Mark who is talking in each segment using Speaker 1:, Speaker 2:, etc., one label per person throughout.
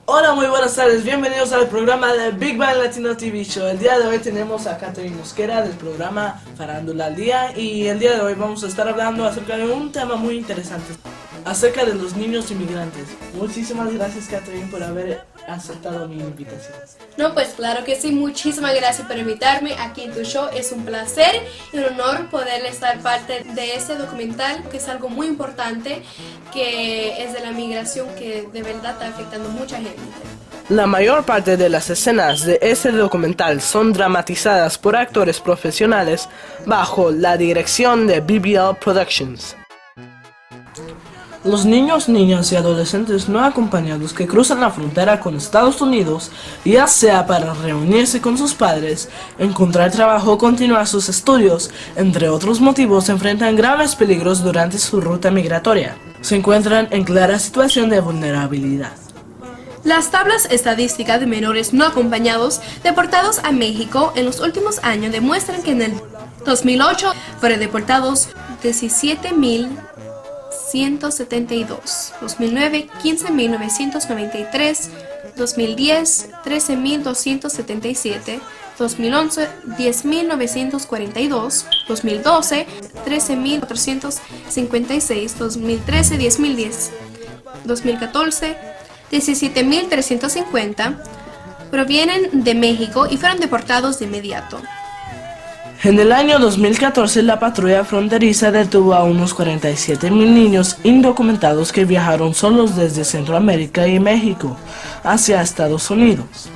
Speaker 1: Hola, muy buenas tardes, bienvenidos al programa de Big Bang Latino TV Show. El día de hoy tenemos a Catherine Mosquera del programa Farándula al Día. Y el día de hoy vamos a estar hablando acerca de un tema muy interesante, acerca de los niños inmigrantes. Muchísimas gracias, Catherine, por haber aceptado mi invitación.
Speaker 2: No, pues claro que sí, muchísimas gracias por invitarme aquí en tu show. Es un placer y un honor poder estar parte de este documental, que es algo muy importante, que es de la migración, que de verdad está afectando a mucha gente.
Speaker 1: La mayor parte de las escenas de este documental son dramatizadas por actores profesionales bajo la dirección de BBL Productions. Los niños, niñas y adolescentes no acompañados que cruzan la frontera con Estados Unidos, ya sea para reunirse con sus padres, encontrar trabajo o continuar sus estudios, entre otros motivos, enfrentan graves peligros durante su ruta migratoria. Se encuentran en clara situación de vulnerabilidad.
Speaker 2: Las tablas estadísticas de menores no acompañados deportados a México en los últimos años demuestran que en el 2008 fueron deportados 17.172, 2009 15.993, 2010 13.277, 2011 10.942, 2012 13.456, 2013 10.010, 2014 17.350 provienen de México y fueron deportados de inmediato.
Speaker 1: En el año 2014, la patrulla fronteriza detuvo a unos 47,000 niños indocumentados que viajaron solos desde Centroamérica y México hacia Estados Unidos,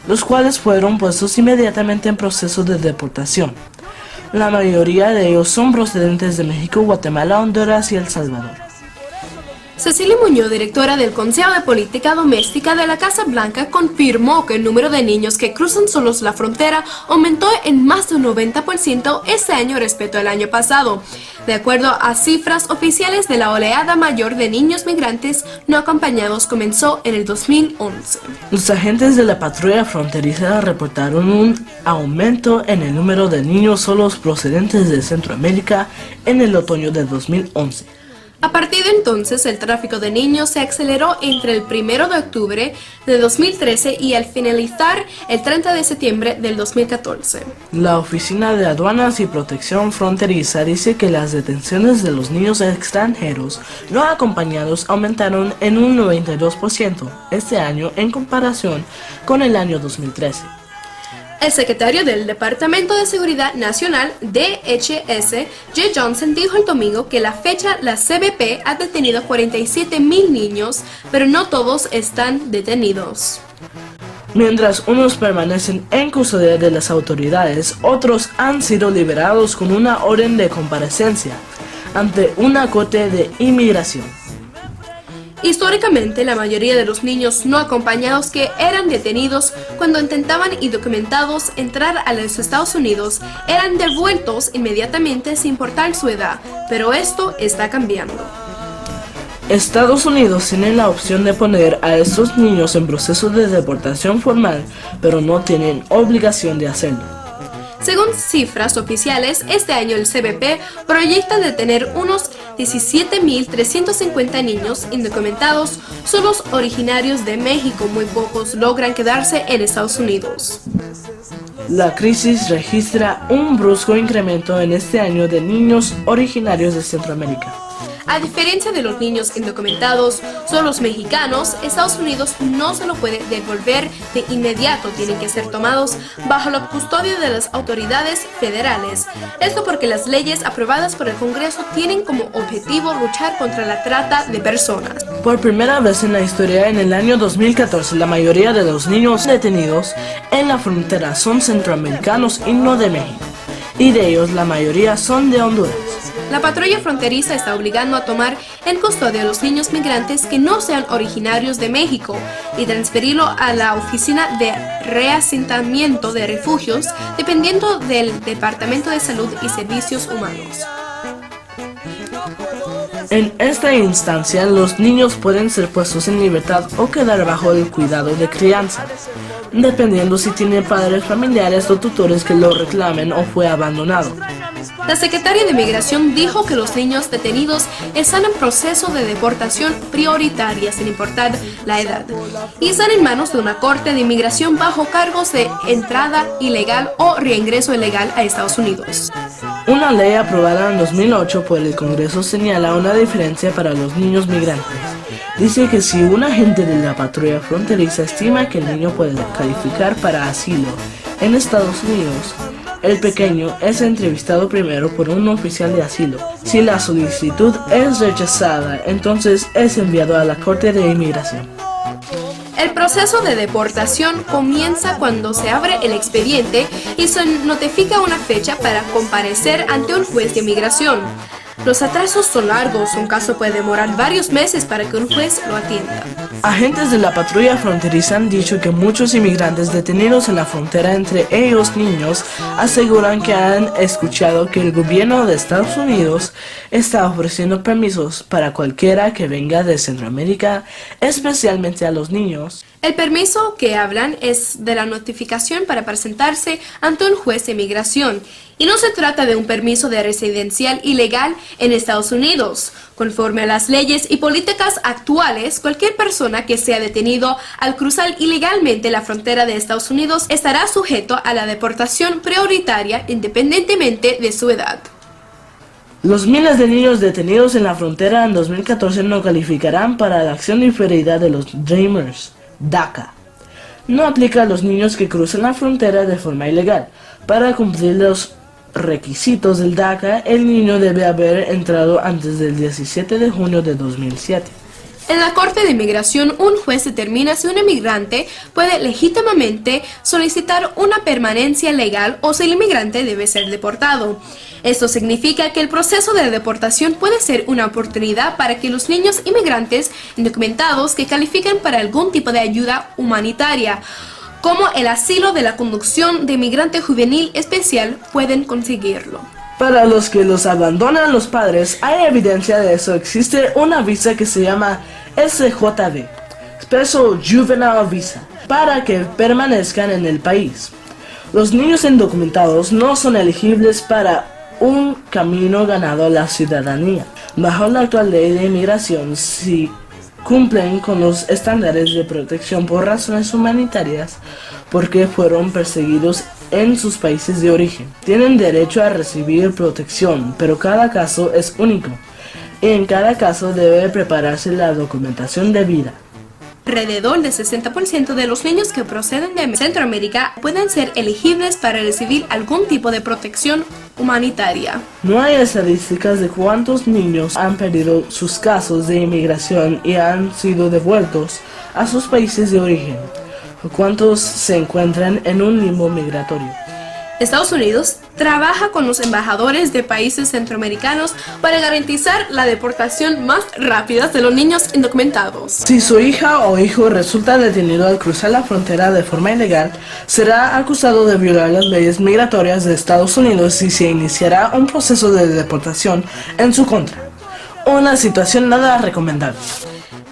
Speaker 1: los cuales fueron puestos inmediatamente en proceso de deportación. La mayoría de ellos son procedentes de México, Guatemala, Honduras y El Salvador.
Speaker 2: Cecilia Muñoz, directora del Consejo de Política Doméstica de la Casa Blanca, confirmó que el número de niños que cruzan solos la frontera aumentó en más de un 90% este año respecto al año pasado. De acuerdo a cifras oficiales, de la oleada mayor de niños migrantes no acompañados comenzó en el 2011.
Speaker 1: Los agentes de la patrulla fronteriza reportaron un aumento en el número de niños solos procedentes de Centroamérica en el otoño de 2011.
Speaker 2: A partir de entonces, el tráfico de niños se aceleró entre el 1 de octubre de 2013 y al finalizar el 30 de septiembre del 2014.
Speaker 1: La Oficina de Aduanas y Protección Fronteriza dice que las detenciones de los niños extranjeros no acompañados aumentaron en un 92% este año en comparación con el año 2013.
Speaker 2: El secretario del Departamento de Seguridad Nacional, DHS, Jay Johnson, dijo el domingo que a la fecha la CBP ha detenido 47,000 niños, pero no todos están detenidos.
Speaker 1: Mientras unos permanecen en custodia de las autoridades, otros han sido liberados con una orden de comparecencia ante una corte de inmigración.
Speaker 2: Históricamente, la mayoría de los niños no acompañados que eran detenidos cuando intentaban indocumentados entrar a los Estados Unidos eran devueltos inmediatamente sin importar su edad, pero esto está cambiando.
Speaker 1: Estados Unidos tiene la opción de poner a estos niños en proceso de deportación formal, pero no tienen obligación de hacerlo.
Speaker 2: Según cifras oficiales, este año el CBP proyecta detener unos 17.350 niños indocumentados, son los originarios de México. Muy pocos logran quedarse en Estados Unidos.
Speaker 1: La crisis registra un brusco incremento en este año de niños originarios de Centroamérica.
Speaker 2: A diferencia de los niños indocumentados, son los mexicanos, Estados Unidos no se lo puede devolver de inmediato, tienen que ser tomados bajo la custodia de las autoridades federales. Esto porque las leyes aprobadas por el Congreso tienen como objetivo luchar contra la trata de personas.
Speaker 1: Por primera vez en la historia, en el año 2014, la mayoría de los niños detenidos en la frontera son centroamericanos y no de México, y de ellos la mayoría son de Honduras.
Speaker 2: La patrulla fronteriza está obligando a tomar en custodia a los niños migrantes que no sean originarios de México y transferirlo a la Oficina de Reasentamiento de Refugios, dependiendo del Departamento de Salud y Servicios Humanos.
Speaker 1: En esta instancia, los niños pueden ser puestos en libertad o quedar bajo el cuidado de crianza, dependiendo si tienen padres familiares o tutores que lo reclamen o fue abandonado.
Speaker 2: La secretaria de Migración dijo que los niños detenidos están en proceso de deportación prioritaria sin importar la edad y están en manos de una corte de inmigración bajo cargos de entrada ilegal o reingreso ilegal a Estados Unidos.
Speaker 1: Una ley aprobada en 2008 por el Congreso señala una diferencia para los niños migrantes. Dice que si un agente de la patrulla fronteriza estima que el niño puede calificar para asilo en Estados Unidos, el pequeño es entrevistado primero por un oficial de asilo. Si la solicitud es rechazada, entonces es enviado a la Corte de Inmigración.
Speaker 2: El proceso de deportación comienza cuando se abre el expediente y se notifica una fecha para comparecer ante un juez de inmigración. Los atrasos son largos, un caso puede demorar varios meses para que un juez lo atienda.
Speaker 1: Agentes de la patrulla fronteriza han dicho que muchos inmigrantes detenidos en la frontera, entre ellos niños, aseguran que han escuchado que el gobierno de Estados Unidos está ofreciendo permisos para cualquiera que venga de Centroamérica, especialmente a los niños.
Speaker 2: El permiso que hablan es de la notificación para presentarse ante un juez de inmigración y no se trata de un permiso de residencial ilegal en Estados Unidos. Conforme a las leyes y políticas actuales, cualquier persona que sea detenido al cruzar ilegalmente la frontera de Estados Unidos estará sujeto a la deportación prioritaria independientemente de su edad.
Speaker 1: Los miles de niños detenidos en la frontera en 2014 no calificarán para la acción diferida de los Dreamers, DACA. No aplica a los niños que cruzan la frontera de forma ilegal. Para cumplir los requisitos del DACA, el niño debe haber entrado antes del 17 de junio de 2007.
Speaker 2: En la Corte de Inmigración, un juez determina si un inmigrante puede legítimamente solicitar una permanencia legal o si el inmigrante debe ser deportado. Esto significa que el proceso de deportación puede ser una oportunidad para que los niños inmigrantes indocumentados que califican para algún tipo de ayuda humanitaria, como el asilo de la conducción de inmigrante juvenil especial, pueden conseguirlo.
Speaker 1: Para los que los abandonan los padres, hay evidencia de eso. Existe una visa que se llama SJV, Special Juvenile Visa, para que permanezcan en el país. Los niños indocumentados no son elegibles para un camino ganado a la ciudadanía. Bajo la actual ley de inmigración, si cumplen con los estándares de protección por razones humanitarias, porque fueron perseguidos en sus países de origen, tienen derecho a recibir protección, pero cada caso es único, y en cada caso debe prepararse la documentación debida.
Speaker 2: Alrededor del 60% de los niños que proceden de Centroamérica pueden ser elegibles para recibir algún tipo de protección humanitaria.
Speaker 1: No hay estadísticas de cuántos niños han perdido sus casos de inmigración y han sido devueltos a sus países de origen, o cuántos se encuentran en un limbo migratorio.
Speaker 2: Estados Unidos trabaja con los embajadores de países centroamericanos para garantizar la deportación más rápida de los niños indocumentados.
Speaker 1: Si su hija o hijo resulta detenido al cruzar la frontera de forma ilegal, será acusado de violar las leyes migratorias de Estados Unidos y se iniciará un proceso de deportación en su contra. Una situación nada recomendable.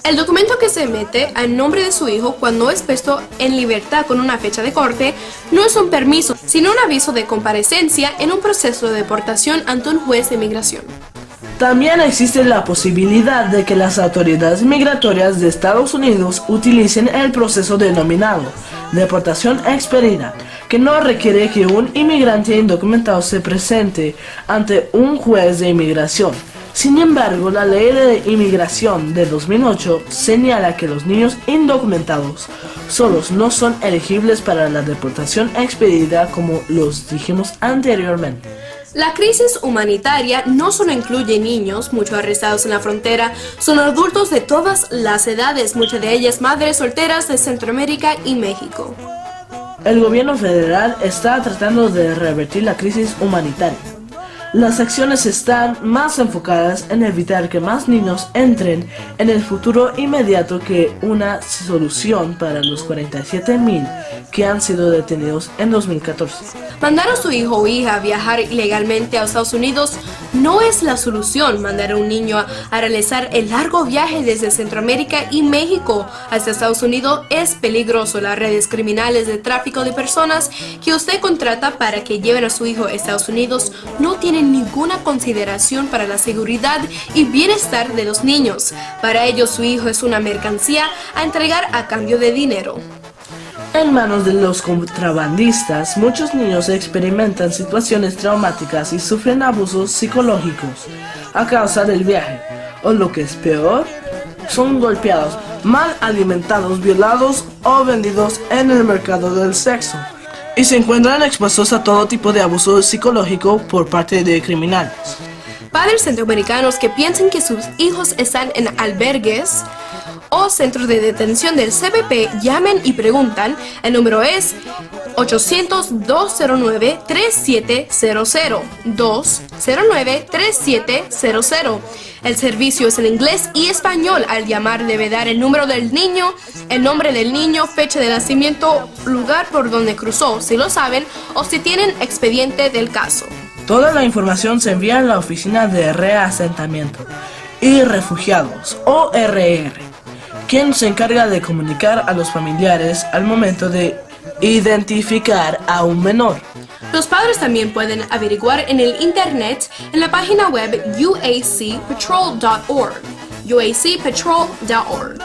Speaker 2: El documento que se emite a nombre de su hijo cuando es puesto en libertad con una fecha de corte no es un permiso, sino un aviso de comparecencia en un proceso de deportación ante un juez de inmigración.
Speaker 1: También existe la posibilidad de que las autoridades migratorias de Estados Unidos utilicen el proceso denominado deportación expedita, que no requiere que un inmigrante indocumentado se presente ante un juez de inmigración. Sin embargo, la ley de inmigración de 2008 señala que los niños indocumentados solos no son elegibles para la deportación expedita, como los dijimos anteriormente.
Speaker 2: La crisis humanitaria no solo incluye niños, muchos arrestados en la frontera, son adultos de todas las edades, muchas de ellas madres solteras de Centroamérica y México.
Speaker 1: El gobierno federal está tratando de revertir la crisis humanitaria. Las acciones están más enfocadas en evitar que más niños entren en el futuro inmediato que una solución para los 47,000 que han sido detenidos en 2014.
Speaker 2: Mandar a su hijo o hija a viajar ilegalmente a Estados Unidos no es la solución. Mandar a un niño a realizar el largo viaje desde Centroamérica y México hasta Estados Unidos es peligroso. Las redes criminales de tráfico de personas que usted contrata para que lleven a su hijo a Estados Unidos no tienen tienen ninguna consideración para la seguridad y bienestar de los niños. Para ellos su hijo es una mercancía a entregar a cambio de dinero.
Speaker 1: En manos de los contrabandistas, muchos niños experimentan situaciones traumáticas y sufren abusos psicológicos a causa del viaje, o lo que es peor, son golpeados, mal alimentados, violados o vendidos en el mercado del sexo, y se encuentran expuestos a todo tipo de abuso psicológico por parte de criminales.
Speaker 2: Padres centroamericanos que piensan que sus hijos están en albergues o centros de detención del CBP, llamen y preguntan. El número es 800-209-3700, 209-3700. El servicio es en inglés y español. Al llamar debe dar el número del niño, el nombre del niño, fecha de nacimiento, lugar por donde cruzó, si lo saben, o si tienen expediente del caso.
Speaker 1: Toda la información se envía a la Oficina de Reasentamiento y Refugiados, ORR, quien se encarga de comunicar a los familiares al momento de identificar a un menor.
Speaker 2: Los padres también pueden averiguar en el internet en la página web uacpatrol.org. uacpatrol.org.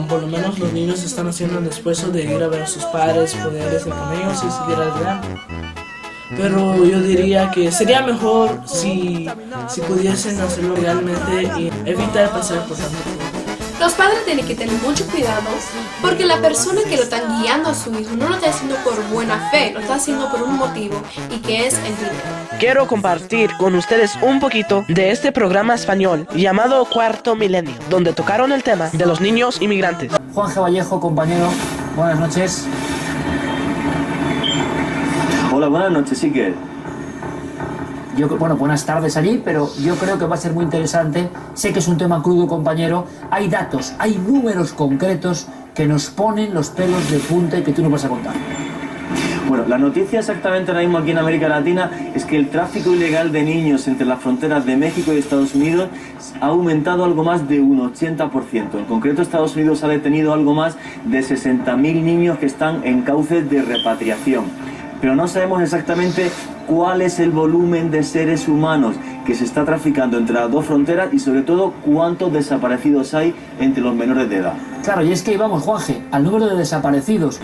Speaker 1: Por lo menos los niños están haciendo el esfuerzo de ir a ver a sus padres, poder estar con ellos y seguir adelante. Pero yo diría que sería mejor si pudiesen hacerlo realmente y evitar pasar por tanto tiempo.
Speaker 2: Los padres tienen que tener mucho cuidado porque la persona que lo está guiando a su hijo no lo está haciendo por buena fe, lo está haciendo por un motivo y que es el dinero.
Speaker 1: Quiero compartir con ustedes un poquito de este programa español llamado Cuarto Milenio, donde tocaron el tema de los niños inmigrantes.
Speaker 3: Juan G. Vallejo, compañero, buenas noches.
Speaker 4: Hola, buenas noches, Iker.
Speaker 3: Bueno, buenas tardes allí, pero yo creo que va a ser muy interesante. Sé que es un tema crudo, compañero. Hay datos, hay números concretos que nos ponen los pelos de punta y que tú nos vas a contar.
Speaker 4: Bueno, la noticia exactamente ahora mismo aquí en América Latina es que el tráfico ilegal de niños entre las fronteras de México y Estados Unidos ha aumentado algo más de un 80%. En concreto, Estados Unidos ha detenido algo más de 60.000 niños que están en cauces de repatriación. Pero no sabemos exactamente cuál es el volumen de seres humanos que se está traficando entre las dos fronteras y sobre todo cuántos desaparecidos hay entre los menores de edad.
Speaker 3: Claro, y es que vamos, Juanje, al número de desaparecidos.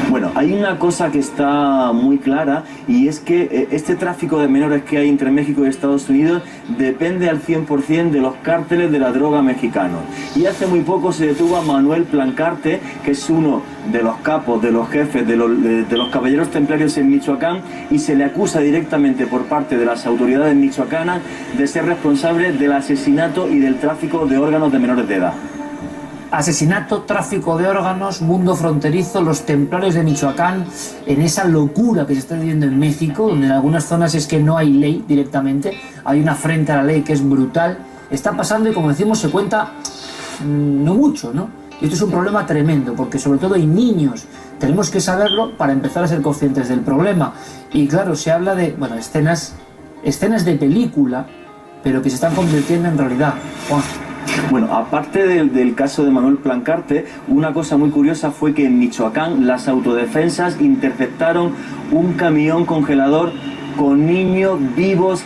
Speaker 4: Bueno, hay una cosa que está muy clara y es que este tráfico de menores que hay entre México y Estados Unidos depende al 100% de los cárteles de la droga mexicanos. Y hace muy poco se detuvo a Manuel Plancarte, que es uno de los capos, de los jefes, de los caballeros templarios en Michoacán, y se le acusa directamente por parte de las autoridades michoacanas de ser responsable del asesinato y del tráfico de órganos de menores de edad.
Speaker 3: Asesinato, tráfico de órganos, mundo fronterizo, los templarios de Michoacán, en esa locura que se está viviendo en México, donde en algunas zonas es que no hay ley directamente, hay una afrenta a la ley que es brutal. Está pasando y, como decimos, se cuenta no mucho, ¿no? Y esto es un problema tremendo, porque sobre todo hay niños. Tenemos que saberlo para empezar a ser conscientes del problema. Y claro, se habla de, bueno, escenas de película, pero que se están convirtiendo en realidad. Juan.
Speaker 4: Bueno, aparte del caso de Manuel Plancarte, una cosa muy curiosa fue que en Michoacán las autodefensas interceptaron un camión congelador con niños vivos